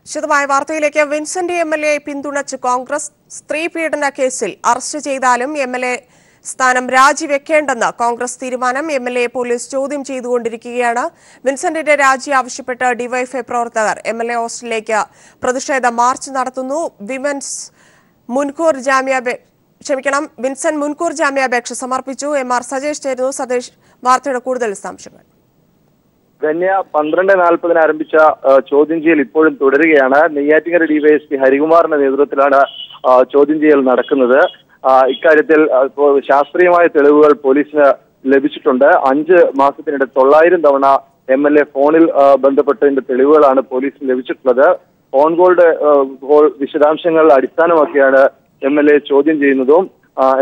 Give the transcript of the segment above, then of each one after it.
വിശദമായ വാർത്തയിലേക്ക്. Vincent MLA പിന്തുണച്ച് കോൺഗ്രസ് സ്ത്രീ പീഡന കേസിൽ അറസ്റ്റ് ചെയ്താലും എം.എൽ.എ സ്ഥാനം രാജിവെക്കേണ്ടെന്ന് കോൺഗ്രസ് തീരുമാനം. എം.എൽ.എ പോലീസ് ചോദ്യം ചെയ്തുകൊണ്ടിരിക്കുകയാണ്. വിൻസെന്റിന്റെ രാജി ആവശ്യപ്പെട്ട് ഡിവൈഎഫ്ഐ പ്രവർത്തകർ എം.എൽ.എ ഹോസ്റ്റലിലേക്ക് പ്രതിഷേധ മാർച്ച് നടത്തുന്നു. വിൻസെന്റ് മുൻകൂർ ജാമ്യാപേക്ഷ സമർപ്പിച്ചു. എം.ആർ. സജേഷ് ചേരുന്നു. സജേഷ്, വാർത്തയുടെ കൂടുതൽ വിശദാംശങ്ങൾ. ധന്യ, 12:40 ആരംഭിച്ച ചോദ്യം ചെയ്യൽ ഇപ്പോഴും തുടരുകയാണ്. നെയ്യാറ്റിൻകര ഡിവൈഎസ്പി ഹരികുമാറിന്റെ നേതൃത്വത്തിലാണ് ചോദ്യം ചെയ്യൽ നടക്കുന്നത്. ഇക്കാര്യത്തിൽ ശാസ്ത്രീയമായ തെളിവുകൾ പോലീസിന് ലഭിച്ചിട്ടുണ്ട്. 5 മാസത്തിനിടെ 900 തവണ എം.എൽ.എ ഫോണിൽ ബന്ധപ്പെട്ടതിന്റെ തെളിവുകളാണ് പോലീസിന് ലഭിച്ചിട്ടുള്ളത്. ഫോൺ കോൾ വിശദാംശങ്ങൾ അടിസ്ഥാനമാക്കിയാണ് എം.എൽ.എ ചോദ്യം ചെയ്യുന്നതും.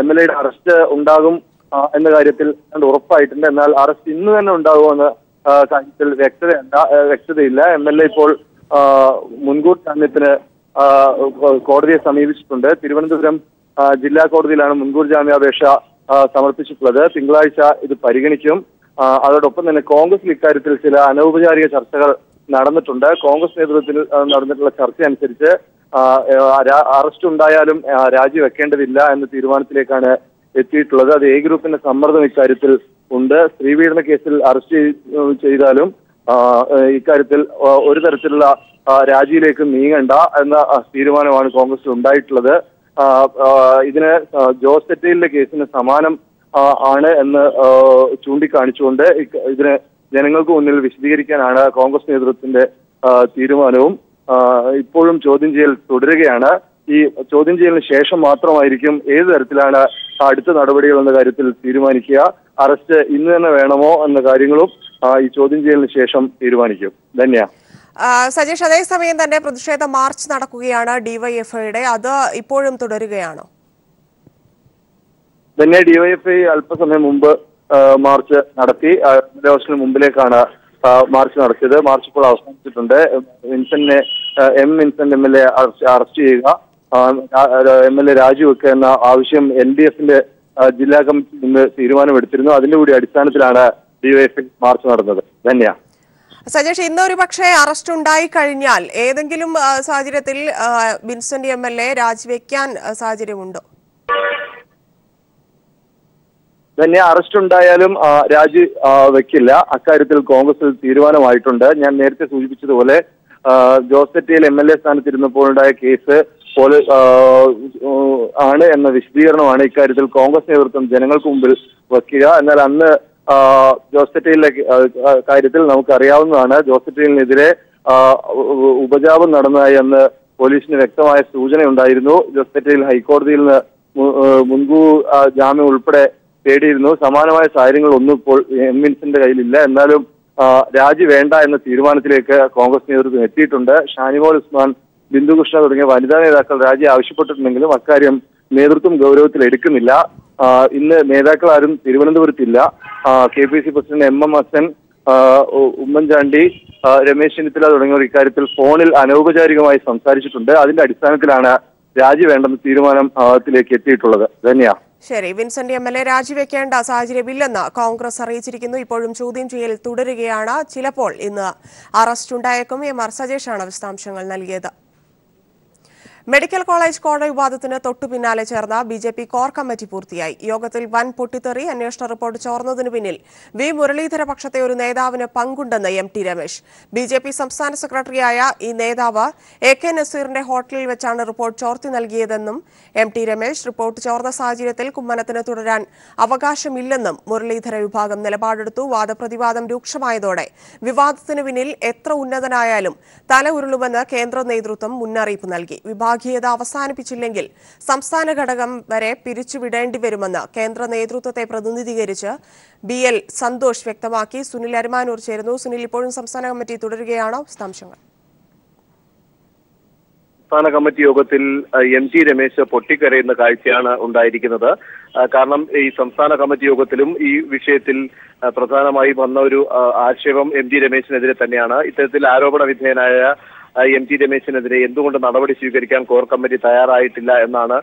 എം.എൽ.എയുടെ അറസ്റ്റ് ഉണ്ടാകും എന്ന കാര്യത്തിൽ ഉറപ്പായിട്ടുണ്ട്. എന്നാൽ അറസ്റ്റ് ഇന്ന് തന്നെ ഉണ്ടാകുമെന്ന് കാര്യത്തിൽ വ്യക്തതയില്ല. എം.എൽ.എ ഇപ്പോൾ മുൻകൂർ ജാമ്യത്തിന് കോടതിയെ സമീപിച്ചിട്ടുണ്ട്. തിരുവനന്തപുരം ജില്ലാ കോടതിയിലാണ് മുൻകൂർ ജാമ്യാപേക്ഷ സമർപ്പിച്ചിട്ടുള്ളത്. തിങ്കളാഴ്ച ഇത് പരിഗണിക്കും. അതോടൊപ്പം തന്നെ കോൺഗ്രസിൽ ഇക്കാര്യത്തിൽ ചില അനൗപചാരിക ചർച്ചകൾ നടന്നിട്ടുണ്ട്. കോൺഗ്രസ് നേതൃത്വത്തിൽ നടന്നിട്ടുള്ള ചർച്ച അനുസരിച്ച് അറസ്റ്റ് ഉണ്ടായാലും രാജിവെക്കേണ്ടതില്ല എന്ന തീരുമാനത്തിലേക്കാണ് എത്തിയിട്ടുള്ളത്. അത് എ ഗ്രൂപ്പിന്റെ സമ്മർദ്ദം ഇക്കാര്യത്തിൽ ഉണ്ട്. സ്ത്രീപീഡന കേസിൽ അറസ്റ്റ് ചെയ്താലും ഇക്കാര്യത്തിൽ ഒരു തരത്തിലുള്ള രാജിയിലേക്ക് നീങ്ങണ്ട എന്ന തീരുമാനമാണ് കോൺഗ്രസിൽ ഉണ്ടായിട്ടുള്ളത്. ഇതിന് ജോസ് തെറ്റയിലിന്റെ കേസിന് സമാനം ആണ് എന്ന് ചൂണ്ടിക്കാണിച്ചുകൊണ്ട് ഇതിന് ജനങ്ങൾക്ക് മുന്നിൽ വിശദീകരിക്കാനാണ് കോൺഗ്രസ് നേതൃത്വത്തിന്റെ തീരുമാനവും. ഇപ്പോഴും ചോദ്യം ചെയ്യൽ തുടരുകയാണ്. ഈ ചോദ്യം ചെയ്യലിന് ശേഷം മാത്രമായിരിക്കും ഏത് തരത്തിലാണ് അടുത്ത നടപടികൾ എന്ന കാര്യത്തിൽ തീരുമാനിക്കുക. അറസ്റ്റ് ഇന്ന് തന്നെ വേണമോ എന്ന കാര്യങ്ങളും ഈ ചോദ്യം ചെയ്യലിന് ശേഷം തീരുമാനിക്കും. ധന്യ. സജേഷ്, അതേസമയം തന്നെ പ്രതിഷേധ മാർച്ച് നടക്കുകയാണ് ഡിവൈഎഫ്ഐയുടെ. അത് ഇപ്പോഴും തുടരുകയാണോ? ധന്യ, ഡിവൈഎഫ്ഐ അല്പസമയം മുമ്പ് മാർച്ച് നടത്തി. ഹോസ്റ്റലിന് മുമ്പിലേക്കാണ് മാർച്ച് നടത്തിയത്. മാർച്ച് ഇപ്പോൾ അവസാനിച്ചിട്ടുണ്ട്. വിൻസെന്റ് എം.എൽ.എ അറസ്റ്റ് ചെയ്യുക, എം.എൽ.എ രാജിവെക്കുക എന്ന ആവശ്യം LDFന്റെ ജില്ലാ കമ്മിറ്റി ഇന്ന് തീരുമാനമെടുത്തിരുന്നു. അതിന്റെ കൂടി അടിസ്ഥാനത്തിലാണ് ഡിവൈഎഫ്ഐ മാർച്ച് നടന്നത്. ധന്യ. സജേഷ്, ഇന്നൊരു പക്ഷേ അറസ്റ്റ് ഉണ്ടായി കഴിഞ്ഞാൽ ഏതെങ്കിലും സാഹചര്യത്തിൽ വിൻസെന്റ് എം.എൽ.എ രാജിവെക്കാൻ സാഹചര്യമുണ്ടോ? ധന്യ, അറസ്റ്റ് ഉണ്ടായാലും രാജി വെക്കില്ല. അക്കാര്യത്തിൽ കോൺഗ്രസിൽ തീരുമാനമായിട്ടുണ്ട്. ഞാൻ നേരത്തെ സൂചിപ്പിച്ചതുപോലെ ജോസ് തെറ്റയിൽ എം.എൽ.എ സ്ഥാനത്തിരുന്നപ്പോഴുണ്ടായ കേസ് പോലെ ആണ് എന്ന വിശദീകരണമാണ് ഇക്കാര്യത്തിൽ കോൺഗ്രസ് നേതൃത്വം ജനങ്ങൾക്ക് മുമ്പിൽ വയ്ക്കുക. എന്നാൽ അന്ന് ജോസ് തെറ്റയിലെ കാര്യത്തിൽ നമുക്കറിയാവുന്നതാണ്. ജോസ് തെറ്റയിലിനെതിരെ ഉപജാപം നടന്നതായി അന്ന് പോലീസിന് വ്യക്തമായ സൂചനയുണ്ടായിരുന്നു. ജോസ് തെറ്റയിൽ ഹൈക്കോടതിയിൽ നിന്ന് മുൻകൂർ ജാമ്യം ഉൾപ്പെടെ തേടിയിരുന്നു. സമാനമായ സാഹചര്യങ്ങളൊന്നും ഇപ്പോൾ വിൻസെന്റിന്റെ കയ്യിലില്ല. എന്നാലും രാജി വേണ്ട എന്ന തീരുമാനത്തിലേക്ക് കോൺഗ്രസ് നേതൃത്വം എത്തിയിട്ടുണ്ട്. ഷാനിമോൾ ഉസ്മാൻ, ബിന്ദുകൃഷ്ണ തുടങ്ങിയ വനിതാ നേതാക്കൾ രാജി ആവശ്യപ്പെട്ടിട്ടുണ്ടെങ്കിലും അക്കാര്യം നേതൃത്വം ഗൗരവത്തിൽ എടുക്കുന്നില്ല. ഇന്ന് നേതാക്കൾ ആരും തിരുവനന്തപുരത്തില്ല. KPC president MM Hasan, Oommen Chandy, Ramesh Chennithala തുടങ്ങിയവർ ഇക്കാര്യത്തിൽ ഫോണിൽ അനൗപചാരികമായി സംസാരിച്ചിട്ടുണ്ട്. അതിന്റെ അടിസ്ഥാനത്തിലാണ് രാജി വേണ്ടെന്ന തീരുമാനത്തിലേക്ക് എത്തിയിട്ടുള്ളത്. ധന്യ. ശരി, വിൻസെന്റ് എം.എൽ.എ രാജിവെക്കേണ്ട സാഹചര്യമില്ലെന്ന് കോൺഗ്രസ് അറിയിച്ചിരിക്കുന്നു. ഇപ്പോഴും ചോദ്യം ചെയ്യൽ തുടരുകയാണ്. ചിലപ്പോൾ ഇന്ന് അറസ്റ്റ് ഉണ്ടായേക്കും. എം.ആർ. സജേഷാണ് വിശദാംശങ്ങൾ നൽകിയത്. മെഡിക്കൽ കോളേജ് കോഴ വിവാദത്തിന് തൊട്ടു പിന്നാലെ ചേർന്ന BJP കോർ കമ്മിറ്റി പൂർത്തിയായി. യോഗത്തിൽ വൻ പൊട്ടിത്തെറി. അന്വേഷണ റിപ്പോർട്ട് ചോർന്നതിന് പിന്നിൽ V. മുരളീധര പക്ഷത്തെ ഒരു നേതാവിന് പങ്കുണ്ടെന്ന് MT രമേശ്. BJP സംസ്ഥാന സെക്രട്ടറിയായ ഈ നേതാവ് AK നസീറിന്റെ ഹോട്ടലിൽ വെച്ചാണ് റിപ്പോർട്ട് ചോർത്തി നൽകിയതെന്നും MT രമേശ്. റിപ്പോർട്ട് ചോർന്ന സാഹചര്യത്തിൽ കുമ്മനത്തിന് തുടരാൻ അവകാശമില്ലെന്നും മുരളീധര വിഭാഗം നിലപാടെടുത്തു. വാദപ്രതിവാദം രൂക്ഷമായതോടെ വിവാദത്തിന് പിന്നിൽ എത്ര ഉന്നതനായാലും തല ഉരുളുമെന്ന് കേന്ദ്ര നേതൃത്വം മുന്നറിയിപ്പ് നൽകി. വിഭാഗീയത അവസാനിപ്പിച്ചില്ലെങ്കിൽ സംസ്ഥാന ഘടകം വരെ പിരിച്ചുവിടേണ്ടി വരുമെന്ന് കേന്ദ്ര നേതൃത്വത്തെ പ്രതിനിധീകരിച്ച് BL സന്തോഷ് വ്യക്തമാക്കി. സുനിൽ അരിമാനൂർ ചേരുന്നു. സുനിൽ, ഇപ്പോഴും സംസ്ഥാന കമ്മിറ്റി തുടരുകയാണോ? വിശദാംശങ്ങൾ. സംസ്ഥാന കമ്മിറ്റി യോഗത്തിൽ MT രമേശ് പൊട്ടിക്കരയുന്ന കാഴ്ചയാണ് ഉണ്ടായിരിക്കുന്നത്. കാരണം ഈ സംസ്ഥാന കമ്മിറ്റി യോഗത്തിലും ഈ വിഷയത്തിൽ പ്രധാനമായി വന്ന ഒരു ആക്ഷേപം MT രമേശിനെതിരെ തന്നെയാണ്. ഇത്തരത്തിൽ ആരോപണ വിധേയനായ MT രമേശിനെതിരെ എന്തുകൊണ്ട് നടപടി സ്വീകരിക്കാൻ കോർ കമ്മിറ്റി തയ്യാറായിട്ടില്ല എന്നാണ്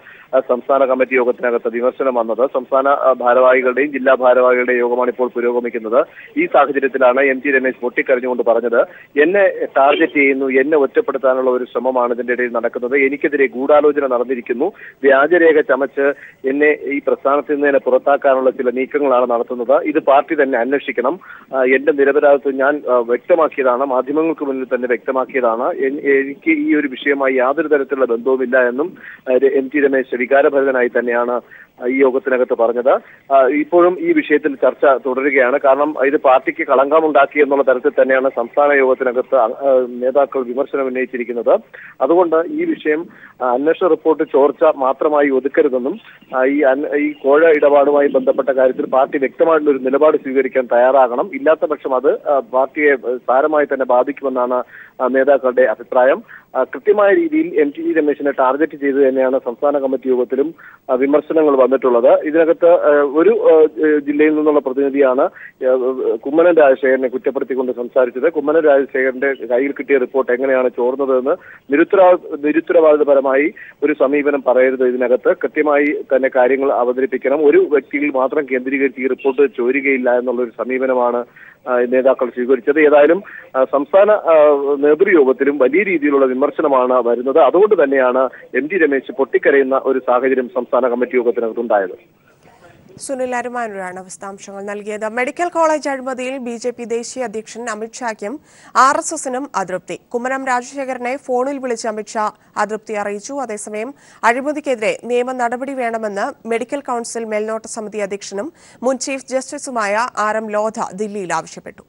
സംസ്ഥാന കമ്മിറ്റി യോഗത്തിനകത്ത് വിമർശനം വന്നത്. സംസ്ഥാന ഭാരവാഹികളുടെയും ജില്ലാ ഭാരവാഹികളുടെയും യോഗമാണ് ഇപ്പോൾ പുരോഗമിക്കുന്നത്. ഈ സാഹചര്യത്തിലാണ് MT രമേശ് പൊട്ടിക്കരഞ്ഞുകൊണ്ട് പറഞ്ഞത്, എന്നെ ടാർഗറ്റ് ചെയ്യുന്നു, എന്നെ ഒറ്റപ്പെടുത്താനുള്ള ഒരു ശ്രമമാണ് ഇതിന്റെ ഇടയിൽ നടക്കുന്നത്, എനിക്കെതിരെ ഗൂഢാലോചന നടന്നിരിക്കുന്നു, വ്യാജരേഖ ചമച്ച് എന്നെ ഈ പ്രസ്ഥാനത്തിൽ നിന്ന് പുറത്താക്കാനുള്ള ചില നീക്കങ്ങളാണ് നടത്തുന്നത്, ഇത് പാർട്ടി തന്നെ അന്വേഷിക്കണം, എന്റെ നിരപരാധിത്വം ഞാൻ വ്യക്തമാക്കിയതാണ്, മാധ്യമങ്ങൾക്ക് മുന്നിൽ തന്നെ വ്യക്തമാക്കിയതാണ്, എനിക്ക് ഈ ഒരു വിഷയമായി യാതൊരു തരത്തിലുള്ള ബന്ധവുമില്ല എന്നും MT രമേശ് വികാരഭരിതനായി തന്നെയാണ് ഈ യോഗത്തിനകത്ത് പറഞ്ഞത്. ഇപ്പോഴും ഈ വിഷയത്തിൽ ചർച്ച തുടരുകയാണ്. കാരണം ഇത് പാർട്ടിക്ക് കളങ്കമുണ്ടാക്കി എന്നുള്ള തരത്തിൽ തന്നെയാണ് സംസ്ഥാന യോഗത്തിനകത്ത് നേതാക്കൾ വിമർശനം ഉന്നയിച്ചിരിക്കുന്നത്. അതുകൊണ്ട് ഈ വിഷയം അന്വേഷണ റിപ്പോർട്ട് ചോർച്ച മാത്രമായി ഒതുക്കരുതെന്നും ഈ കോഴ ഇടപാടുമായി ബന്ധപ്പെട്ട കാര്യത്തിൽ പാർട്ടി വ്യക്തമായിട്ടുള്ള ഒരു നിലപാട് സ്വീകരിക്കാൻ തയ്യാറാകണം, ഇല്ലാത്ത പക്ഷം അത് പാർട്ടിയെ സാരമായി തന്നെ ബാധിക്കുമെന്നാണ് നേതാക്കളുടെ അഭിപ്രായം. കൃത്യമായ രീതിയിൽ MT രമേശിനെ ടാർഗറ്റ് ചെയ്ത് തന്നെയാണ് സംസ്ഥാന കമ്മിറ്റി യോഗത്തിലും വിമർശനങ്ങൾ വന്നിട്ടുള്ളത്. ഇതിനകത്ത് ഒരു ജില്ലയിൽ നിന്നുള്ള പ്രതിനിധിയാണ് കുമ്മനം രാജശേഖരനെ കുറ്റപ്പെടുത്തിക്കൊണ്ട് സംസാരിച്ചത്. കുമ്മനം രാജശേഖരന്റെ കയ്യിൽ കിട്ടിയ റിപ്പോർട്ട് എങ്ങനെയാണ് ചോർന്നതെന്ന് നിരുത്തരവാദിതപരമായി ഒരു സമീപനം പറയരുത്. ഇതിനകത്ത് കൃത്യമായി തന്നെ കാര്യങ്ങൾ അവതരിപ്പിക്കണം. ഒരു വ്യക്തിയിൽ മാത്രം കേന്ദ്രീകരിച്ച് ഈ റിപ്പോർട്ട് ചോരുകയില്ല എന്നുള്ളൊരു സമീപനമാണ് നേതാക്കൾ സ്വീകരിച്ചത്. ഏതായാലും സംസ്ഥാന നേതൃയോഗത്തിലും വലിയ രീതിയിലുള്ള വിമർശനമാണ് വരുന്നത്. അതുകൊണ്ട് തന്നെയാണ് MT രമേശ് പൊട്ടിക്കരയുന്ന ഒരു സാഹചര്യം സംസ്ഥാന കമ്മിറ്റി യോഗത്തിനകത്തുണ്ടായത്. സുനിൽ അരുമാനൂരാണ് വിശദാംശങ്ങൾ നൽകിയത്. മെഡിക്കൽ കോളേജ് അഴിമതിയിൽ BJP ദേശീയ അധ്യക്ഷൻ അമിത്ഷായ്ക്കും RSSനും അതൃപ്തി. കുമ്മനം രാജശേഖരനെ ഫോണിൽ വിളിച്ച് അമിത്ഷാ അതൃപ്തി അറിയിച്ചു. അതേസമയം അഴിമതിക്കെതിരെ നിയമ നടപടി വേണമെന്ന് മെഡിക്കൽ കൌൺസിൽ മേൽനോട്ട സമിതി അധ്യക്ഷനും മുൻ ചീഫ് ജസ്റ്റിസുമായ RM ലോധ ദില്ലിയിൽ ആവശ്യപ്പെട്ടു.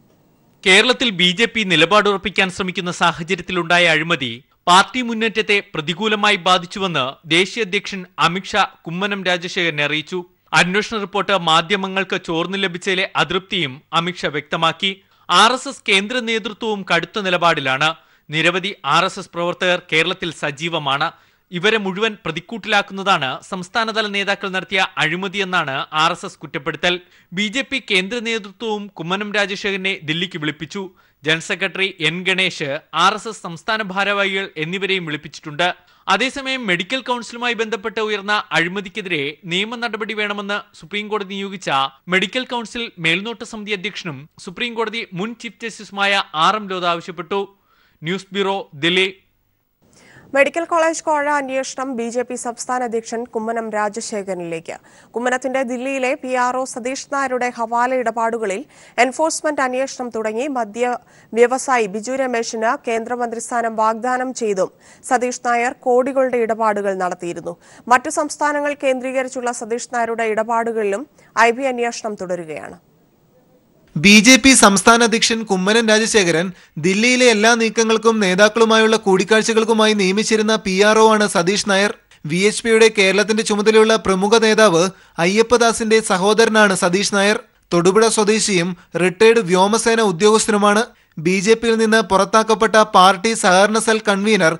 കേരളത്തിൽ BJP നിലപാടുറപ്പിക്കാൻ ശ്രമിക്കുന്ന സാഹചര്യത്തിലുണ്ടായ അഴിമതി പാർട്ടി മുന്നേറ്റത്തെ പ്രതികൂലമായി ബാധിച്ചുവെന്ന് ദേശീയ അധ്യക്ഷൻ അമിത്ഷാ കുമ്മനം രാജശേഖരനെ അറിയിച്ചു. അന്വേഷണ റിപ്പോർട്ട് മാധ്യമങ്ങൾക്ക് ചോർന്നു ലഭിച്ചതിലെ അതൃപ്തിയും അമിത്ഷാ വ്യക്തമാക്കി. RSS കേന്ദ്ര നേതൃത്വവും കടുത്ത നിലപാടിലാണ്. നിരവധി RSS പ്രവർത്തകർ കേരളത്തിൽ സജീവമാണ്. ഇവരെ മുഴുവൻ പ്രതിക്കൂട്ടിലാക്കുന്നതാണ് സംസ്ഥാനതല നേതാക്കൾ നടത്തിയ അഴിമതിയെന്നാണ് RSS കുറ്റപ്പെടുത്തൽ. BJP കേന്ദ്ര നേതൃത്വവും കുമ്മനം രാജശേഖരനെ ദില്ലിക്ക് വിളിപ്പിച്ചു. General secretary N Ganesh, RSS സംസ്ഥാന ഭാരവാഹികൾ എന്നിവരെയും വിളിപ്പിച്ചിട്ടുണ്ട്. അതേസമയം മെഡിക്കൽ കൌൺസിലുമായി ബന്ധപ്പെട്ട് ഉയർന്ന അഴിമതിക്കെതിരെ നിയമ നടപടി വേണമെന്ന് സുപ്രീംകോടതി നിയോഗിച്ച മെഡിക്കൽ കൌൺസിൽ മേൽനോട്ട സമിതി അധ്യക്ഷനും സുപ്രീംകോടതി മുൻ ചീഫ് ജസ്റ്റിസുമായ RM ലോധ ആവശ്യപ്പെട്ടു. News bureau, Delhi. Medical college കോഴ അന്വേഷണം BJP സംസ്ഥാന അധ്യക്ഷൻ കുമ്മനം രാജശേഖരനിലേക്ക്. കുമ്മനത്തിന്റെ ദില്ലിയിലെ PRO സതീഷ് നായരുടെ ഹവാല ഇടപാടുകളിൽ എൻഫോഴ്സ്മെന്റ് അന്വേഷണം തുടങ്ങി. മദ്യ വ്യവസായി ബിജു രമേശിന് കേന്ദ്രമന്ത്രിസ്ഥാനം വാഗ്ദാനം ചെയ്തും സതീഷ് നായർ കോടികളുടെ ഇടപാടുകൾ നടത്തിയിരുന്നു. മറ്റു സംസ്ഥാനങ്ങൾ കേന്ദ്രീകരിച്ചുള്ള സതീഷ് നായരുടെ ഇടപാടുകളിലും IB അന്വേഷണം തുടരുകയാണ്. BJP സംസ്ഥാന അധ്യക്ഷൻ കുമ്മനം രാജശേഖരൻ ദില്ലിയിലെ എല്ലാ നീക്കങ്ങൾക്കും നേതാക്കളുമായുള്ള കൂടിക്കാഴ്ചകൾക്കുമായി നിയമിച്ചിരുന്ന PRO ആണ് സതീഷ് നായർ. VHPയുടെ കേരളത്തിന്റെ ചുമതലയുള്ള പ്രമുഖ നേതാവ് അയ്യപ്പദാസിന്റെ സഹോദരനാണ് സതീഷ് നായർ. തൊടുപുഴ സ്വദേശിയും റിട്ടയർഡ് വ്യോമസേന ഉദ്യോഗസ്ഥനുമാണ്. BJPയിൽ നിന്ന് പുറത്താക്കപ്പെട്ട പാർട്ടി സഹകരണ സെൽ കൺവീനർ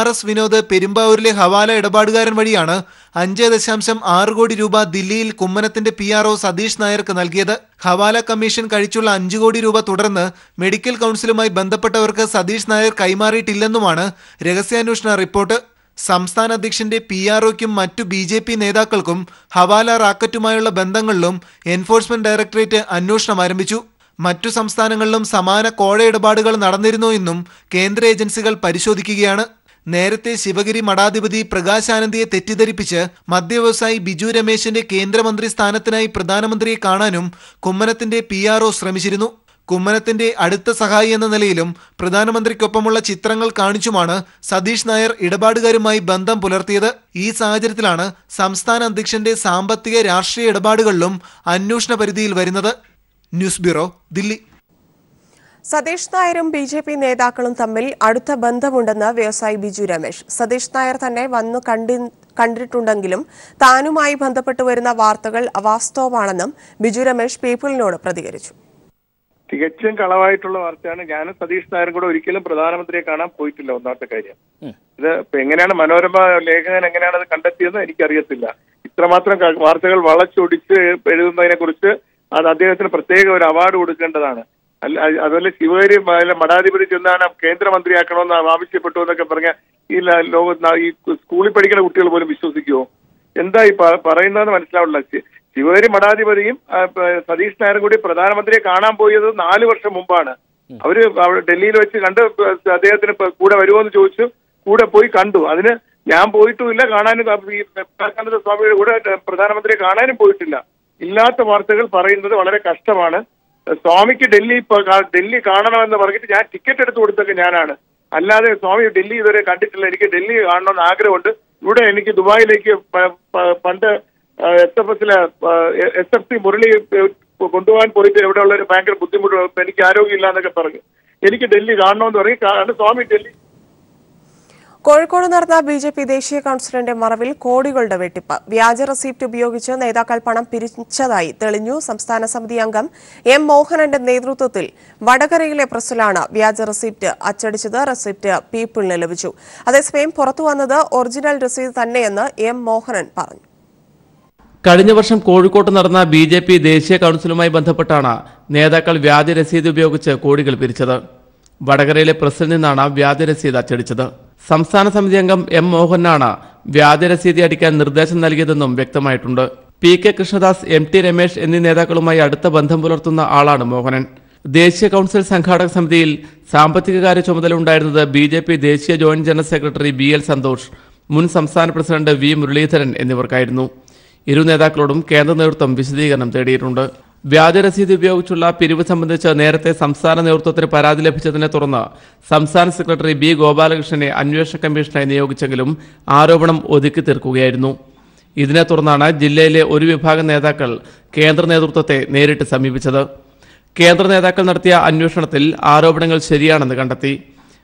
RS വിനോദ് പെരുമ്പാവൂരിലെ ഹവാല ഇടപാടുകാരൻ വഴിയാണ് 5.6 കോടി രൂപ ദില്ലിയിൽ കുമ്മനത്തിന്റെ PRO സതീഷ് നായർക്ക് നൽകിയത്. ഹവാല കമ്മീഷൻ കഴിച്ചുള്ള 5 കോടി രൂപ തുടർന്ന് മെഡിക്കൽ കൌൺസിലുമായി ബന്ധപ്പെട്ടവർക്ക് സതീഷ് നായർ കൈമാറിയിട്ടില്ലെന്നുമാണ് രഹസ്യാന്വേഷണ റിപ്പോർട്ട്. സംസ്ഥാന അധ്യക്ഷന്റെ PROയ്ക്കും മറ്റു BJP നേതാക്കൾക്കും ഹവാല റാക്കറ്റുമായുള്ള ബന്ധങ്ങളിലും എൻഫോഴ്സ്മെന്റ് ഡയറക്ടറേറ്റ് അന്വേഷണം ആരംഭിച്ചു. മറ്റു സംസ്ഥാനങ്ങളിലും സമാന കോഴ ഇടപാടുകൾ നടന്നിരുന്നോ എന്നും കേന്ദ്ര ഏജൻസികൾ പരിശോധിക്കുകയാണ്. നേരത്തെ ശിവഗിരി മഠാധിപതി പ്രകാശ് ആനന്ദിയെ തെറ്റിദ്ധരിപ്പിച്ച് മദ്യവ്യവസായി ബിജു രമേശിന്റെ കേന്ദ്രമന്ത്രി സ്ഥാനത്തിനായി പ്രധാനമന്ത്രിയെ കാണാനും കുമ്മനത്തിന്റെ PRO ശ്രമിച്ചിരുന്നു. കുമ്മനത്തിന്റെ അടുത്ത സഹായി എന്ന നിലയിലും പ്രധാനമന്ത്രിക്കൊപ്പമുള്ള ചിത്രങ്ങൾ കാണിച്ചുമാണ് സതീഷ് നായർ ഇടപാടുകാരുമായി ബന്ധം പുലർത്തിയത്. ഈ സാഹചര്യത്തിലാണ് സംസ്ഥാന അധ്യക്ഷന്റെ സാമ്പത്തിക രാഷ്ട്രീയ ഇടപാടുകളിലും അന്വേഷണ പരിധിയിൽ വരുന്നത്. News bureau, Delhi. സതീഷ് നായരും BJP നേതാക്കളും തമ്മിൽ അടുത്ത ബന്ധമുണ്ടെന്ന് വ്യവസായി ബിജു രമേശ്. സതീഷ് നായർ തന്നെ വന്നു കണ്ടിട്ടുണ്ടെങ്കിലും താനുമായി ബന്ധപ്പെട്ടു വരുന്ന വാർത്തകൾ അവാസ്തവമാണെന്നും ബിജു രമേശ് പീപ്പിളിനോട് പ്രതികരിച്ചു. തികച്ചും കളവായിട്ടുള്ള വാർത്തയാണ്. ഞാനും സതീഷ് നായരും കൂടെ ഒരിക്കലും പ്രധാനമന്ത്രിയെ കാണാൻ പോയിട്ടില്ല. ഒന്നാമത്തെ കാര്യം. ഇത് എങ്ങനെയാണ് മനോരമ ലേഖകൻ എങ്ങനെയാണ് അത് കണ്ടെത്തിയെന്ന് എനിക്കറിയത്തില്ല. ഇത്രമാത്രം വാർത്തകൾ വളച്ചൊടിച്ച് എഴുതുന്നതിനെ കുറിച്ച് അത് അദ്ദേഹത്തിന് പ്രത്യേക ഒരു അവാർഡ് കൊടുക്കേണ്ടതാണ്. അല്ല അതുപോലെ ശിവഗിരി മഠാധിപതി ചെന്നാണ് കേന്ദ്രമന്ത്രിയാക്കണമെന്ന് ആവശ്യപ്പെട്ടു എന്നൊക്കെ പറഞ്ഞ ഈ സ്കൂളിൽ പഠിക്കുന്ന കുട്ടികൾ പോലും വിശ്വസിക്കുമോ? എന്താ ഈ പറയുന്നതെന്ന് മനസ്സിലാവില്ല. ശിവഗിരി മഠാധിപതിയും സതീഷ് നായരും കൂടി പ്രധാനമന്ത്രിയെ കാണാൻ പോയത് 4 വർഷം മുമ്പാണ്. അവര് ഡൽഹിയിൽ വെച്ച് കണ്ട് അദ്ദേഹത്തിന് കൂടെ വരുമോ എന്ന് ചോദിച്ചു, കൂടെ പോയി കണ്ടു. അതിന് ഞാൻ പോയിട്ടുമില്ല, കാണാനും വിവേകാനന്ദ സ്വാമിയുടെ കൂടെ പ്രധാനമന്ത്രിയെ കാണാനും പോയിട്ടില്ല. ഇല്ലാത്ത വാർത്തകൾ പറയുന്നത് വളരെ കഷ്ടമാണ്. സ്വാമിക്ക് ഡൽഹി കാണണമെന്ന് പറഞ്ഞിട്ട് ഞാൻ ടിക്കറ്റ് എടുത്തു കൊടുത്തൊക്കെ ഞാനാണ്. അല്ലാതെ സ്വാമി ഡൽഹി ഇതുവരെ കണ്ടിട്ടില്ല. എനിക്ക് ഡൽഹി കാണണമെന്ന് ആഗ്രഹമുണ്ട്. ഇവിടെ എനിക്ക് ദുബായിലേക്ക് പണ്ട് SFC മുരളി കൊണ്ടുപോകാൻ പോയിട്ട് എവിടെയുള്ള ഒരു ഭയങ്കര ബുദ്ധിമുട്ട്, എനിക്ക് ആരോഗ്യമില്ല എന്നൊക്കെ പറഞ്ഞു. എനിക്ക് ഡൽഹി കാണണമെന്ന് പറയും. സ്വാമി ഡൽഹി. കോഴിക്കോട് നടന്ന BJP ദേശീയ കൌൺസിലിന്റെ മറവിൽ കോടികളുടെ വെട്ടിപ്പ്. വ്യാജ റെസിപ്റ്റ് ഉപയോഗിച്ച് നേതാക്കൾ പണം പിരിച്ചതായി തെളിഞ്ഞു. സംസ്ഥാന സമിതി അംഗം M. മോഹനന്റെ നേതൃത്വത്തിൽ വടകരയിലെ പ്രസിലാണ് വ്യാജ റെസിപ്റ്റ് അച്ചടിച്ചത്. റെസിപ്റ്റ് പീപ്പിളിന് ലഭിച്ചു. അതേസമയം പുറത്തുവന്നത് ഒറിജിനൽ രസീത് തന്നെയെന്ന് M. മോഹനൻ പറഞ്ഞു. കഴിഞ്ഞ വർഷം കോഴിക്കോട്ട് നടന്ന BJP ദേശീയ കൌൺസിലുമായി ബന്ധപ്പെട്ടാണ് നേതാക്കൾ വ്യാജ രസീത് ഉപയോഗിച്ച് കോടികൾ പിരിച്ചത്. വടകരയിലെ പ്രസിൽ നിന്നാണ് വ്യാജ രസീത് അച്ചടിച്ചത്. സംസ്ഥാന സമിതി അംഗം M. മോഹനാണ് വ്യാജ രസീതി അടിക്കാൻ നിർദ്ദേശം നൽകിയതെന്നും വ്യക്തമായിട്ടുണ്ട്. PK കൃഷ്ണദാസ്, MT രമേശ് എന്നീ നേതാക്കളുമായി അടുത്ത ബന്ധം പുലർത്തുന്ന ആളാണ് മോഹനൻ. ദേശീയ കൌൺസിൽ സംഘാടക സമിതിയിൽ സാമ്പത്തികകാര്യ ചുമതല ഉണ്ടായിരുന്നത് BJP ദേശീയ joint general secretary BL Santhosh, മുൻ സംസ്ഥാന പ്രസിഡന്റ് V. മുരളീധരൻ എന്നിവർക്കായിരുന്നു. ഇരു നേതാക്കളോടും കേന്ദ്ര നേതൃത്വം വിശദീകരണം തേടിയിട്ടുണ്ട്. വ്യാജ രസീത് ഉപയോഗിച്ചുള്ള പിരിവ് സംബന്ധിച്ച് നേരത്തെ സംസ്ഥാന നേതൃത്വത്തിന് പരാതി ലഭിച്ചതിനെ തുടർന്ന് സംസ്ഥാന സെക്രട്ടറി B. ഗോപാലകൃഷ്ണനെ അന്വേഷണ കമ്മീഷനായി നിയോഗിച്ചെങ്കിലും ആരോപണം ഒതുക്കി തീർക്കുകയായിരുന്നു. ഇതിനെ തുടർന്നാണ് ജില്ലയിലെ ഒരു വിഭാഗം നേതാക്കൾ കേന്ദ്ര നേതൃത്വത്തെ നേരിട്ട് സമീപിച്ചത്. കേന്ദ്ര നേതാക്കൾ നടത്തിയ അന്വേഷണത്തിൽ ആരോപണങ്ങൾ ശരിയാണെന്ന് കണ്ടെത്തി.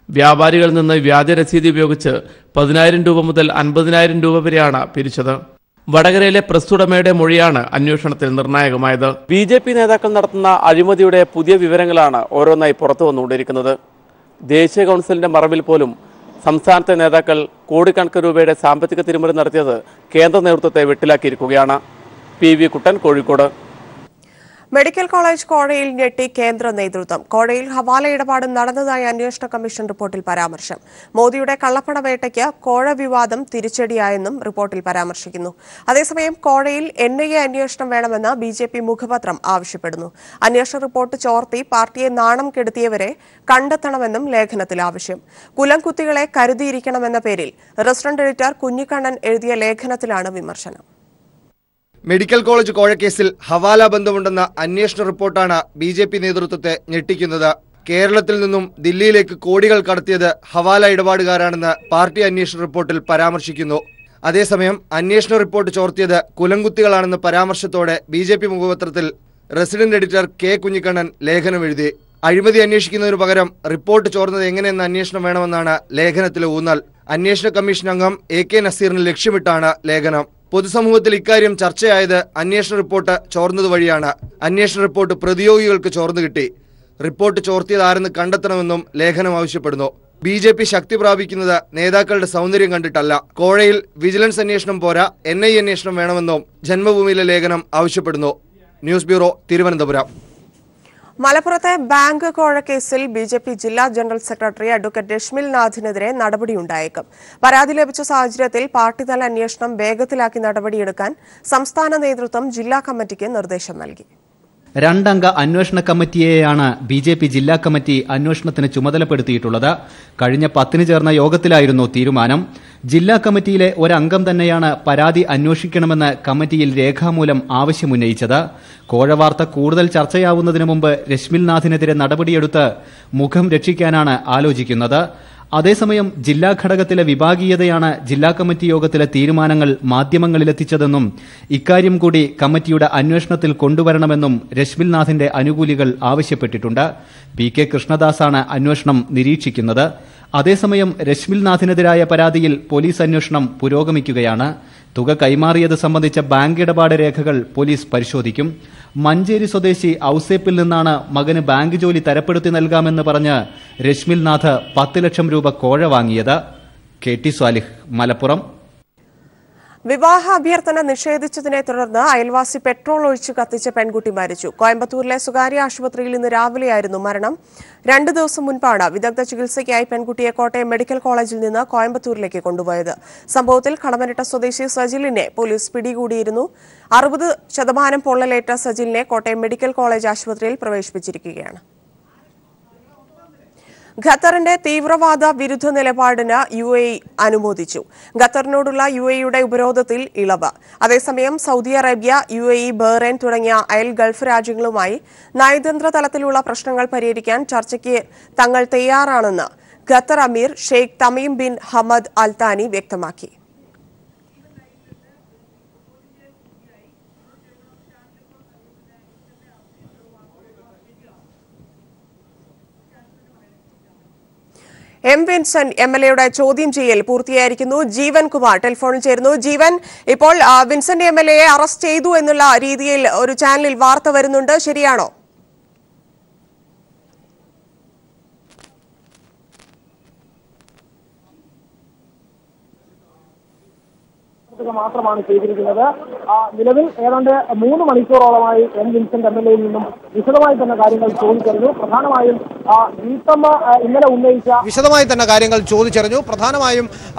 വ്യാപാരികളിൽ നിന്ന് വ്യാജ രസീത് ഉപയോഗിച്ച് 10,000 രൂപ മുതൽ 50,000 രൂപ വരെയാണ് പിരിച്ചത്. വടകരയിലെ പ്രസ് ഉടമയുടെ മൊഴിയാണ് അന്വേഷണത്തിൽ നിർണായകമായത്. BJP നേതാക്കൾ നടത്തുന്ന അഴിമതിയുടെ പുതിയ വിവരങ്ങളാണ് ഓരോന്നായി പുറത്തു വന്നുകൊണ്ടിരിക്കുന്നത്. ദേശീയ കൌൺസിലിന്റെ മറവിൽ പോലും സംസ്ഥാനത്തെ നേതാക്കൾ കോടിക്കണക്കിന് രൂപയുടെ സാമ്പത്തിക തിരിമറി നടത്തിയത് കേന്ദ്ര നേതൃത്വത്തെ വെട്ടിലാക്കിയിരിക്കുകയാണ്. PV കുട്ടൻ, കോഴിക്കോട്. മെഡിക്കൽ കോളേജ് കോഴയിൽ ഞെട്ടി കേന്ദ്ര നേതൃത്വം. കോഴയിൽ ഹവാല ഇടപാട് നടന്നതായി അന്വേഷണ കമ്മീഷൻ റിപ്പോർട്ടിൽ പരാമർശം. മോദിയുടെ കള്ളപ്പണവേട്ടയ്ക്ക് കോഴ വിവാദം തിരിച്ചടിയായെന്നും റിപ്പോർട്ടിൽ പരാമർശിക്കുന്നു. അതേസമയം കോഴയിൽ NIA അന്വേഷണം വേണമെന്ന് BJP മുഖപത്രം ആവശ്യപ്പെടുന്നു. അന്വേഷണ റിപ്പോർട്ട് ചോർത്തി പാർട്ടിയെ നാണം കെടുത്തിയവരെ കണ്ടെത്തണമെന്നും ലേഖനത്തിൽ ആവശ്യം. കുലംകുത്തികളെ കരുതിയിരിക്കണമെന്ന പേരിൽ റെസിഡന്റ് എഡിറ്റർ കുഞ്ഞിക്കണ്ണൻ എഴുതിയ ലേഖനത്തിലാണ് വിമർശനം. മെഡിക്കൽ കോളേജ് കോഴക്കേസിൽ ഹവാല ബന്ധമുണ്ടെന്ന അന്വേഷണ റിപ്പോർട്ടാണ് BJP നേതൃത്വത്തെ ഞെട്ടിക്കുന്നത്. കേരളത്തിൽ നിന്നും ദില്ലിയിലേക്ക് കോടികൾ കടത്തിയത് ഹവാല ഇടപാടുകാരാണെന്ന് പാർട്ടി അന്വേഷണ റിപ്പോർട്ടിൽ പരാമർശിക്കുന്നു. അതേസമയം അന്വേഷണ റിപ്പോർട്ട് ചോർത്തിയത് കുലംകുത്തികളാണെന്ന പരാമർശത്തോടെ BJP മുഖപത്രത്തിൽ റെസിഡന്റ് എഡിറ്റർ K. കുഞ്ഞിക്കണ്ണൻ ലേഖനം എഴുതി. അഴിമതി അന്വേഷിക്കുന്നതിനു പകരം റിപ്പോർട്ട് ചോർന്നത് എങ്ങനെയെന്ന അന്വേഷണം വേണമെന്നാണ് ലേഖനത്തിലെ ഊന്നൽ. അന്വേഷണ കമ്മീഷൻ അംഗം AK നസീറിനെ ലക്ഷ്യമിട്ടാണ് ലേഖനം. പൊതുസമൂഹത്തിൽ ഇക്കാര്യം ചർച്ചയായത് അന്വേഷണ റിപ്പോർട്ട് ചോർന്നത് വഴിയാണ്. അന്വേഷണ റിപ്പോർട്ട് പ്രതിയോഗികൾക്ക് ചോർന്നു കിട്ടി. റിപ്പോർട്ട് ചോർത്തിയത് ആരെന്ന് കണ്ടെത്തണമെന്നും ലേഖനം ആവശ്യപ്പെടുന്നു. BJP ശക്തി പ്രാപിക്കുന്നത് നേതാക്കളുടെ സൗന്ദര്യം കണ്ടിട്ടല്ല. കോഴയിൽ വിജിലൻസ് അന്വേഷണം പോരാ, NIA അന്വേഷണം വേണമെന്നും ജന്മഭൂമിയിലെ ലേഖനം ആവശ്യപ്പെടുന്നു. News bureau, Thiruvananthapuram. മലപ്പുറത്തെ ബാങ്ക് കോഴക്കേസിൽ BJP ജില്ലാ ജനറൽ സെക്രട്ടറി അഡ്വക്കേറ്റ് രശ്മിൽ നാഥിനെതിരെ നടപടിയുണ്ടായേക്കും. പരാതി ലഭിച്ച സാഹചര്യത്തിൽ പാർട്ടിതല അന്വേഷണം വേഗത്തിലാക്കി നടപടിയെടുക്കാൻ സംസ്ഥാന നേതൃത്വം ജില്ലാ കമ്മിറ്റിക്ക് നിർദ്ദേശം നൽകി. 2 അംഗ അന്വേഷണ കമ്മിറ്റിയെയാണ് BJP ജില്ലാ കമ്മിറ്റി അന്വേഷണത്തിന് ചുമതലപ്പെടുത്തിയിട്ടുള്ളത്. കഴിഞ്ഞ 10 ചേർന്ന യോഗത്തിലായിരുന്നു തീരുമാനം. ജില്ലാ കമ്മിറ്റിയിലെ ഒരംഗം തന്നെയാണ് പരാതി അന്വേഷിക്കണമെന്ന് കമ്മിറ്റിയിൽ രേഖാമൂലം ആവശ്യമുന്നയിച്ചത്. കോഴവാർത്ത കൂടുതൽ ചർച്ചയാവുന്നതിന് മുമ്പ് രശ്മിൽനാഥിനെതിരെ നടപടിയെടുത്ത് മുഖം രക്ഷിക്കാനാണ് ആലോചിക്കുന്നത്. അതേസമയം ജില്ലാ ഘടകത്തിലെ വിഭാഗീയതയാണ് ജില്ലാ കമ്മിറ്റി യോഗത്തിലെ തീരുമാനങ്ങൾ മാധ്യമങ്ങളിലെത്തിച്ചതെന്നും ഇക്കാര്യം കൂടി കമ്മിറ്റിയുടെ അന്വേഷണത്തിൽ കൊണ്ടുവരണമെന്നും രശ്മിൽനാഥിന്റെ അനുകൂലികൾ ആവശ്യപ്പെട്ടിട്ടുണ്ട്. PK കൃഷ്ണദാസാണ് അന്വേഷണം നിരീക്ഷിക്കുന്നത്. അതേസമയം രശ്മിൽനാഥിനെതിരായ പരാതിയിൽ പോലീസ് അന്വേഷണം പുരോഗമിക്കുകയാണ്. തുക കൈമാറിയത് സംബന്ധിച്ച ബാങ്ക് ഇടപാട് രേഖകൾ പോലീസ് പരിശോധിക്കും. മഞ്ചേരി സ്വദേശി ഔസേപ്പിൽ നിന്നാണ് മകന് ബാങ്ക് ജോലി തരപ്പെടുത്തി നൽകാമെന്ന് പറഞ്ഞ് രശ്മിൽനാഥ് 10 ലക്ഷം രൂപ കോഴ വാങ്ങിയത്. KT സ്വാലിഹ്, മലപ്പുറം. വിവാഹ അഭ്യർത്ഥന നിഷേധിച്ചതിനെ തുടർന്ന് അയൽവാസി പെട്രോൾ ഒഴിച്ച് കത്തിച്ച പെൺകുട്ടി മരിച്ചു. കോയമ്പത്തൂരിലെ സ്വകാര്യ ആശുപത്രിയിൽ ഇന്ന് രാവിലെയായിരുന്നു മരണം. 2 ദിവസം മുൻപാണ് വിദഗ്ധ ചികിത്സയ്ക്കായി പെൺകുട്ടിയെ കോട്ടയം മെഡിക്കൽ കോളേജിൽ നിന്ന് കോയമ്പത്തൂരിലേക്ക് കൊണ്ടുപോയത്. സംഭവത്തിൽ കടമനിട്ട സ്വദേശി സജിലിനെ പോലീസ് പിടികൂടിയിരുന്നു. 60% പൊള്ളലേറ്റ സജിലിനെ കോട്ടയം മെഡിക്കൽ കോളേജ് ആശുപത്രിയിൽ പ്രവേശിപ്പിച്ചിരിക്കുകയാണ്. ഖത്തറിന്റെ തീവ്രവാദ വിരുദ്ധ നിലപാടിന് UAE അനുമോദിച്ചു. ഖത്തറിനോടുള്ള UAEയുടെ ഉപരോധത്തിൽ ഇളവ്. അതേസമയം സൗദി അറേബ്യ, UAE, ബഹ്റൈൻ തുടങ്ങിയ അയൽ ഗൾഫ് രാജ്യങ്ങളുമായി നയതന്ത്ര തലത്തിലുള്ള പ്രശ്നങ്ങൾ പരിഹരിക്കാൻ ചർച്ചയ്ക്ക് തങ്ങൾ തയ്യാറാണെന്ന് ഖത്തർ അമീർ Sheikh Tamim bin Hamad Al താനി വ്യക്തമാക്കി. എം വിൻസെന്റ് MLAയുടെ ചോദ്യം ചെയ്യൽ പൂർത്തിയായിരിക്കുന്നു. ജീവൻ കുമാർ ടെലിഫോണിൽ ചേരുന്നു. ജീവൻ, ഇപ്പോൾ വിൻസെന്റ് MLAയെ അറസ്റ്റ് ചെയ്തു എന്നുള്ള രീതിയിൽ ഒരു ചാനലിൽ വാർത്ത വരുന്നുണ്ട്, ശരിയാണോ? മാത്രമാണ് ചെയ്തിരിക്കുന്നത്. നിലവിൽ ഏതാണ്ട് 3 മണിക്കൂറോളമായി എം വിൻസെന്റ് MLAയിൽ നിന്നും വിശദമായി തന്നെ കാര്യങ്ങൾ ചോദിച്ചറിഞ്ഞു. പ്രധാനമായും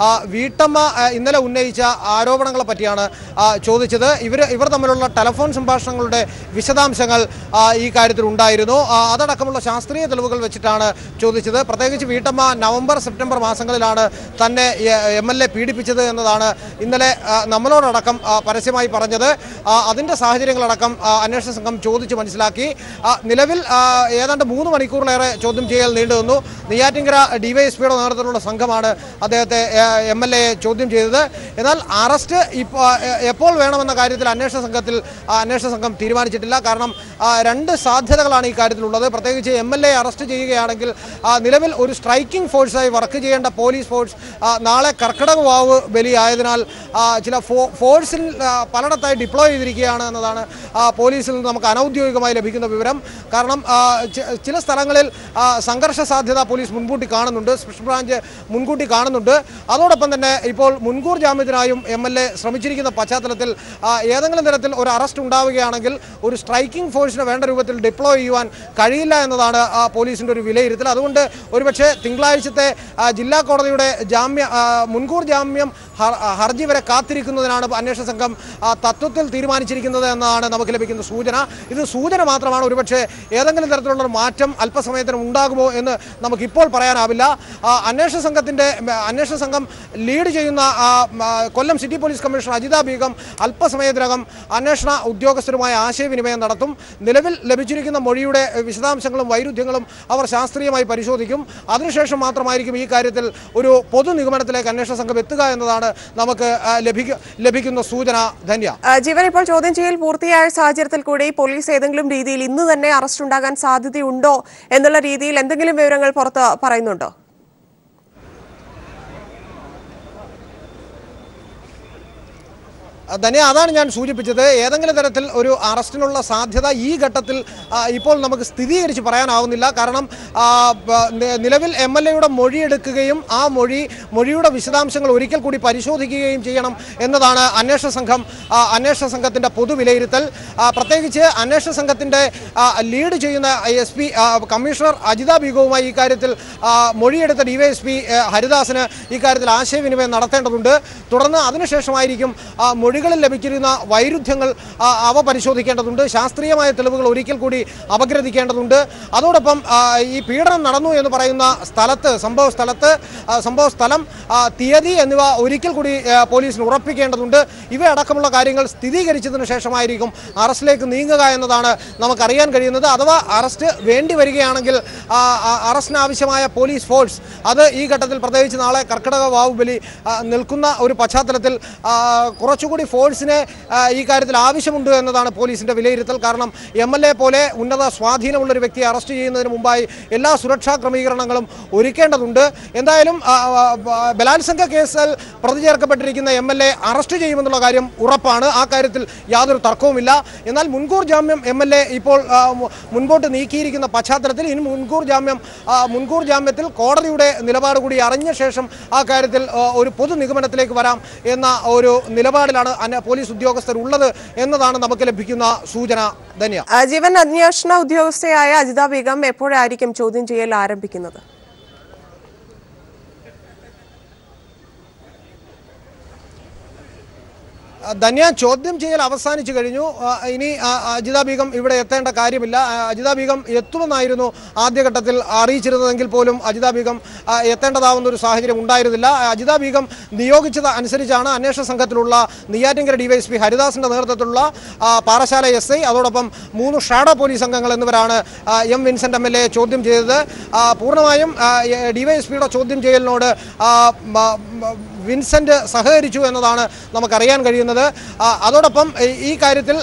വീട്ടമ്മ ഇന്നലെ ഉന്നയിച്ച ആരോപണങ്ങളെ പറ്റിയാണ് ചോദിച്ചത്. ഇവർ തമ്മിലുള്ള ടെലിഫോൺ സംഭാഷണങ്ങളുടെ വിശദാംശങ്ങൾ ഈ കാര്യത്തിൽ ഉണ്ടായിരുന്നു. അതടക്കമുള്ള ശാസ്ത്രീയ തെളിവുകൾ വെച്ചിട്ടാണ് ചോദിച്ചത്. പ്രത്യേകിച്ച് വീട്ടമ്മ നവംബർ സെപ്റ്റംബർ മാസങ്ങളിലാണ് തന്നെ MLA പീഡിപ്പിച്ചത് എന്നതാണ് ഇന്നലെ നമ്മളോടടക്കം പരസ്യമായി പറഞ്ഞത്. അതിന്റെ സാഹചര്യങ്ങളടക്കം അന്വേഷണ സംഘം ചോദിച്ച് മനസ്സിലാക്കി. നിലവിൽ ഏതാണ്ട് 3 മണിക്കൂറിലേറെ ചോദ്യം ചെയ്യൽ നീണ്ടുവന്നു. നെയ്യാറ്റിൻകര DYSPയുടെ നേതൃത്വത്തിലുള്ള സംഘമാണ് അദ്ദേഹത്തെ MLAയെ ചോദ്യം ചെയ്തത്. എന്നാൽ അറസ്റ്റ് എപ്പോൾ വേണമെന്ന കാര്യത്തിൽ അന്വേഷണ സംഘം തീരുമാനിച്ചിട്ടില്ല. കാരണം 2 സാധ്യതകളാണ് ഈ കാര്യത്തിലുള്ളത്. പ്രത്യേകിച്ച് MLAയെ അറസ്റ്റ് ചെയ്യുകയാണെങ്കിൽ നിലവിൽ ഒരു സ്ട്രൈക്കിംഗ് ഫോഴ്സായി വർക്ക് ചെയ്യേണ്ട പോലീസ് ഫോഴ്സ് നാളെ കർക്കിടക വാവ് ബലിയായതിനാൽ ചില ഫോഴ്സിൽ പലയിടത്തായി ഡിപ്ലോയ് ചെയ്തിരിക്കുകയാണ് എന്നതാണ് പോലീസിൽ നിന്ന് നമുക്ക് അനൌദ്യോഗികമായി ലഭിക്കുന്ന വിവരം. കാരണം ചില സ്ഥലങ്ങളിൽ സംഘർഷ സാധ്യത പോലീസ് മുൻകൂട്ടി കാണുന്നുണ്ട്, സ്പെഷ്യൽ ബ്രാഞ്ച് മുൻകൂട്ടി കാണുന്നുണ്ട്. അതോടൊപ്പം തന്നെ ഇപ്പോൾ മുൻകൂർ ജാമ്യത്തിനായും MLA ശ്രമിച്ചിരിക്കുന്ന പശ്ചാത്തലത്തിൽ ഏതെങ്കിലും തരത്തിൽ ഒരു അറസ്റ്റ് ഉണ്ടാവുകയാണെങ്കിൽ ഒരു സ്ട്രൈക്കിംഗ് ഫോഴ്സിന് വേണ്ട രൂപത്തിൽ ഡിപ്ലോയ് ചെയ്യുവാൻ കഴിയില്ല എന്നതാണ് പോലീസിൻ്റെ ഒരു വിലയിരുത്തൽ. അതുകൊണ്ട് ഒരുപക്ഷെ തിങ്കളാഴ്ചത്തെ ജില്ലാ കോടതിയുടെ മുൻകൂർ ജാമ്യം ഹർജി വരെ കാത്തിരിക്കുന്നതിനാണ് അന്വേഷണ സംഘം തത്വത്തിൽ തീരുമാനിച്ചിരിക്കുന്നത് എന്നാണ് നമുക്ക് ലഭിക്കുന്ന സൂചന. ഇത് സൂചന മാത്രമാണ്. ഒരുപക്ഷെ ഏതെങ്കിലും തരത്തിലുള്ള മാറ്റം അല്പസമയത്തിന് ഉണ്ടാകുമോ എന്ന് നമുക്കിപ്പോൾ പറയാനാവില്ല. അന്വേഷണ സംഘം ലീഡ് ചെയ്യുന്ന Kollam city police commissioner Ajitha Begum അല്പസമയത്തിനകം അന്വേഷണ ഉദ്യോഗസ്ഥരുമായി ആശയവിനിമയം നടത്തും. നിലവിൽ ലഭിച്ചിരിക്കുന്ന മൊഴിയുടെ വിശദാംശങ്ങളും വൈരുദ്ധ്യങ്ങളും അവർ ശാസ്ത്രീയമായി പരിശോധിക്കും. അതിനുശേഷം മാത്രമായിരിക്കും ഈ കാര്യത്തിൽ ഒരു പൊതു നിഗമനത്തിലേക്ക് അന്വേഷണ സംഘം എത്തുക എന്നതാണ് നമുക്ക് ലഭിക്കുന്ന സൂചന. ധന്യ, ജീവൻ, ഇപ്പോൾ ചോദ്യം ചെയ്യൽ പൂർത്തിയായ സാഹചര്യത്തിൽ കൂടി പോലീസ് ഏതെങ്കിലും രീതിയിൽ ഇന്ന് തന്നെ അറസ്റ്റ് ഉണ്ടാകാൻ സാധ്യതയുണ്ടോ എന്നുള്ള രീതിയിൽ എന്തെങ്കിലും വിവരങ്ങൾ പുറത്ത് പറയുന്നുണ്ടോ? തന്നെ അതാണ് ഞാൻ സൂചിപ്പിച്ചത്. ഏതെങ്കിലും തരത്തിൽ ഒരു അറസ്റ്റിനുള്ള സാധ്യത ഈ ഘട്ടത്തിൽ ഇപ്പോൾ നമുക്ക് സ്ഥിരീകരിച്ച് പറയാനാവുന്നില്ല. കാരണം നിലവിൽ MLAയുടെ മൊഴിയെടുക്കുകയും ആ മൊഴിയുടെ വിശദാംശങ്ങൾ ഒരിക്കൽ കൂടി പരിശോധിക്കുകയും ചെയ്യണം എന്നതാണ് അന്വേഷണ സംഘത്തിൻ്റെ പൊതുവിലയിരുത്തൽ. പ്രത്യേകിച്ച് അന്വേഷണ സംഘത്തിൻ്റെ ലീഡ് ചെയ്യുന്ന SP കമ്മീഷണർ അജിത ബീഗവുമായി ഈ കാര്യത്തിൽ മൊഴിയെടുത്ത DYSP ഹരിദാസിന് ഈ കാര്യത്തിൽ ആശയവിനിമയം നടത്തേണ്ടതുണ്ട്. തുടർന്ന് അതിനുശേഷമായിരിക്കും മൊഴികളിൽ ലഭിച്ചിരുന്ന വൈരുദ്ധ്യങ്ങൾ അവ പരിശോധിക്കേണ്ടതുണ്ട്. ശാസ്ത്രീയമായ തെളിവുകൾ ഒരിക്കൽ കൂടി അപഗ്രഥിക്കേണ്ടതുണ്ട്. അതോടൊപ്പം ഈ പീഡനം നടന്നു എന്ന് പറയുന്ന സംഭവ സ്ഥലം, തീയതി എന്നിവ ഒരിക്കൽ കൂടി പോലീസിന് ഉറപ്പിക്കേണ്ടതുണ്ട്. ഇവയടക്കമുള്ള കാര്യങ്ങൾ സ്ഥിരീകരിച്ചതിന് ശേഷമായിരിക്കും അറസ്റ്റിലേക്ക് നീങ്ങുക എന്നതാണ് നമുക്കറിയാൻ കഴിയുന്നത്. അഥവാ അറസ്റ്റ് വേണ്ടി വരികയാണെങ്കിൽ അറസ്റ്റിന് ആവശ്യമായ പോലീസ് ഫോഴ്സ് അത് ഈ ഘട്ടത്തിൽ, പ്രത്യേകിച്ച് നാളെ കർക്കിടക വാവ് ബലി നിൽക്കുന്ന ഒരു പശ്ചാത്തലത്തിൽ കുറച്ചുകൂടി ഫോഴ്സിനെ ഈ കാര്യത്തിൽ ആവശ്യമുണ്ട് എന്നതാണ് പോലീസിന്റെ വിലയിരുത്തൽ. കാരണം MLA പോലെ ഉന്നത സ്വാധീനമുള്ള ഒരു വ്യക്തിയെ അറസ്റ്റ് ചെയ്യുന്നതിന് മുമ്പായി എല്ലാ സുരക്ഷാ ക്രമീകരണങ്ങളും ഒരുക്കേണ്ടതുണ്ട്. എന്തായാലും ബലാത്സംഗ കേസിൽ പ്രതി ചേർക്കപ്പെട്ടിരിക്കുന്ന MLA അറസ്റ്റ് ചെയ്യുമെന്നുള്ള കാര്യം ഉറപ്പാണ്. ആ കാര്യത്തിൽ യാതൊരു തർക്കവുമില്ല. എന്നാൽ മുൻകൂർ ജാമ്യം MLA ഇപ്പോൾ മുൻപോട്ട് നീക്കിയിരിക്കുന്ന പശ്ചാത്തലത്തിൽ ഇനി മുൻകൂർ ജാമ്യത്തിൽ കോടതിയുടെ നിലപാട് കൂടി അറിഞ്ഞ ശേഷം ആ കാര്യത്തിൽ ഒരു പൊതു നിഗമനത്തിലേക്ക് വരാം എന്ന ഒരു നിലപാടിലാണ് പോലീസ് ഉദ്യോഗസ്ഥർ ഉള്ളത് എന്നതാണ് നമുക്ക് ലഭിക്കുന്ന സൂചന. ധന്യ, ജീവൻ അന്വേഷണ ഉദ്യോഗസ്ഥയായ അജിത ബീഗം എപ്പോഴായിരിക്കും ചോദ്യം ചെയ്യൽ ആരംഭിക്കുന്നത്? ധന്യ, ചോദ്യം ചെയ്യൽ അവസാനിച്ചു കഴിഞ്ഞു. ഇനി അജിത ബീഗം ഇവിടെ എത്തേണ്ട കാര്യമില്ല. അജിത ബീഗം എത്തുമെന്നായിരുന്നു ആദ്യഘട്ടത്തിൽ അറിയിച്ചിരുന്നതെങ്കിൽ പോലും അജിത ബീഗം എത്തേണ്ടതാവുന്ന ഒരു സാഹചര്യം ഉണ്ടായിരുന്നില്ല. അജിത ബീഗം നിയോഗിച്ചത് അനുസരിച്ചാണ് അന്വേഷണ സംഘത്തിലുള്ള നെയ്യാറ്റിൻകര DYSP ഹരിദാസിന്റെ നേതൃത്വത്തിലുള്ള പാറശാല SI അതോടൊപ്പം 3 ഷാഡോ പോലീസ് അംഗങ്ങൾ എന്നിവരാണ് M. വിൻസെന്റ് MLA ചോദ്യം ചെയ്തത്. പൂർണ്ണമായും DYSPയുടെ ചോദ്യം ചെയ്യലിനോട് വിൻസെന്റ് സഹകരിച്ചു എന്നതാണ് നമുക്കറിയാൻ കഴിയുന്നത്. അതോടൊപ്പം ഈ കാര്യത്തിൽ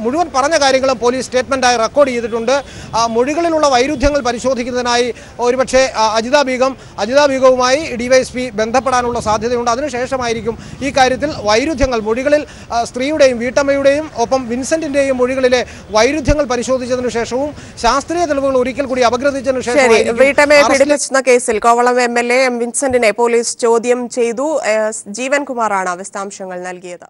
മുഴുവൻ പറഞ്ഞ കാര്യങ്ങളും പോലീസ് സ്റ്റേറ്റ്മെന്റായി റെക്കോർഡ് ചെയ്തിട്ടുണ്ട്. മൊഴികളിലുള്ള വൈരുദ്ധ്യങ്ങൾ പരിശോധിക്കുന്നതിനായി ഒരുപക്ഷെ അജിത ബീഗവുമായി DYSP ബന്ധപ്പെടാനുള്ള സാധ്യതയുണ്ട്. അതിനുശേഷമായിരിക്കും ഈ കാര്യത്തിൽ വൈരുദ്ധ്യങ്ങൾ മൊഴികളിൽ സ്ത്രീയുടെയും വീട്ടമ്മയുടെയും ഒപ്പം വിൻസെന്റിന്റെയും മൊഴികളിലെ വൈരുദ്ധ്യങ്ങൾ പരിശോധിച്ചതിനു ശേഷവും ശാസ്ത്രീയ തെളിവുകൾ ഒരിക്കൽ കൂടി അപഗ്രഥിച്ചതിനു ശേഷം വീട്ടമ്മയെ പീഡിപ്പിച്ചെന്ന കേസിൽ കോവളം MLA M. വിൻസെന്റിനെ പോലീസ് ചോദ്യം ചെയ്തു. ജീവൻ കുമാറാണ് വിശദാംശങ്ങൾ നൽകിയത്.